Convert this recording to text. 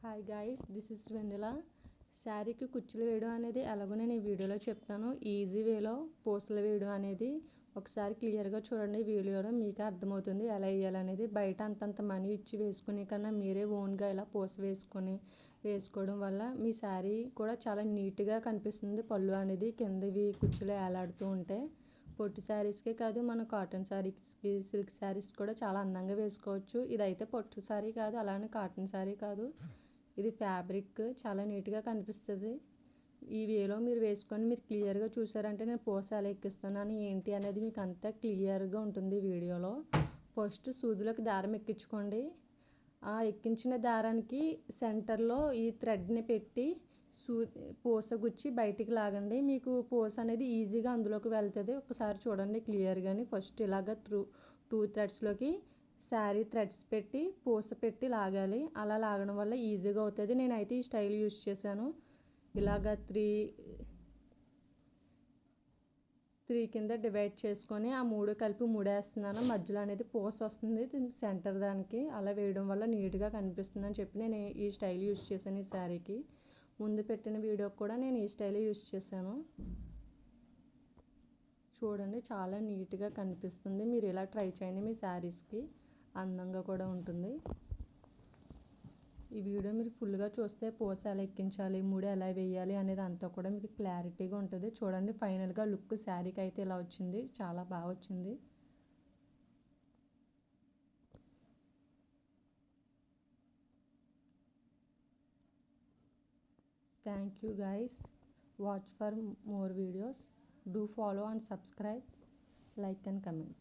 Hi guys, this is వెన్నెలా. శారీకి కుచ్చులు వేయడం అనేది ఎలాగో నేను ఈ వీడియోలో చెప్తాను. ఈజీ వేలో పూసలు వేయడం అనేది ఒకసారి క్లియర్గా చూడండి. వీడియోలో మీకు అర్థమవుతుంది ఎలా వేయాలనేది. బయట అంతంత మనీ ఇచ్చి వేసుకునే కన్నా మీరే ఓన్గా ఇలా పూస వేసుకోవడం వల్ల మీ శారీ కూడా చాలా నీట్గా కనిపిస్తుంది. పళ్ళు అనేది కిందవి కుచ్చులు వేలాడుతూ ఉంటే పొట్టి శారీస్కే కాదు, మన కాటన్ శారీస్కి, సిల్క్ శారీస్ కూడా చాలా అందంగా వేసుకోవచ్చు. ఇదైతే పొట్టు శారీ కాదు, అలానే కాటన్ శారీ కాదు, ఇది ఫ్యాబ్రిక్. చాలా నీట్గా కనిపిస్తుంది. ఈ వేలో మీరు వేసుకొని మీరు క్లియర్గా చూసారంటే నేను పూస ఎలా ఎక్కిస్తున్నాను ఏంటి అనేది మీకు అంతా క్లియర్గా ఉంటుంది వీడియోలో. ఫస్ట్ సూదులకు దారం ఎక్కించుకోండి. ఆ ఎక్కించిన దారానికి సెంటర్లో ఈ థ్రెడ్ని పెట్టి పూస గుచ్చి బయటికి లాగండి. మీకు పూస అనేది ఈజీగా అందులోకి వెళ్తుంది. ఒకసారి చూడండి క్లియర్గాని. ఫస్ట్ ఇలాగ టూ థ్రెడ్స్లోకి శారీ థ్రెడ్స్ పెట్టి పూస పెట్టి లాగాలి. అలా లాగడం వల్ల ఈజీగా అవుతుంది. నేనైతే ఈ స్టైల్ యూజ్ చేశాను. ఇలాగ త్రీ కింద డివైడ్ చేసుకొని ఆ మూడు కలిపి ముడేస్తున్నాను. మధ్యలో అనేది పూస వస్తుంది సెంటర్ దానికి. అలా వేయడం వల్ల నీట్గా కనిపిస్తుంది అని చెప్పి నేను ఈ స్టైల్ యూజ్ చేశాను. ఈ శారీకి ముందు పెట్టిన వీడియోకి కూడా నేను ఈ స్టైల్ యూజ్ చేశాను. చూడండి చాలా నీట్గా కనిపిస్తుంది. మీరు ఇలా ట్రై చేయండి, మీ శారీస్కి అందంగా కూడా ఉంటుంది. ఈ వీడియో మీరు ఫుల్గా చూస్తే పూస ఎలా ఎక్కించాలి, ముడి ఎలా వేయాలి అనేది అంతా కూడా మీకు క్లారిటీగా ఉంటుంది. చూడండి ఫైనల్గా లుక్ శారీకి అయితే ఇలా వచ్చింది. చాలా బాగా వచ్చింది. Thank you guys. Watch for more videos. Do follow and subscribe, like and comment.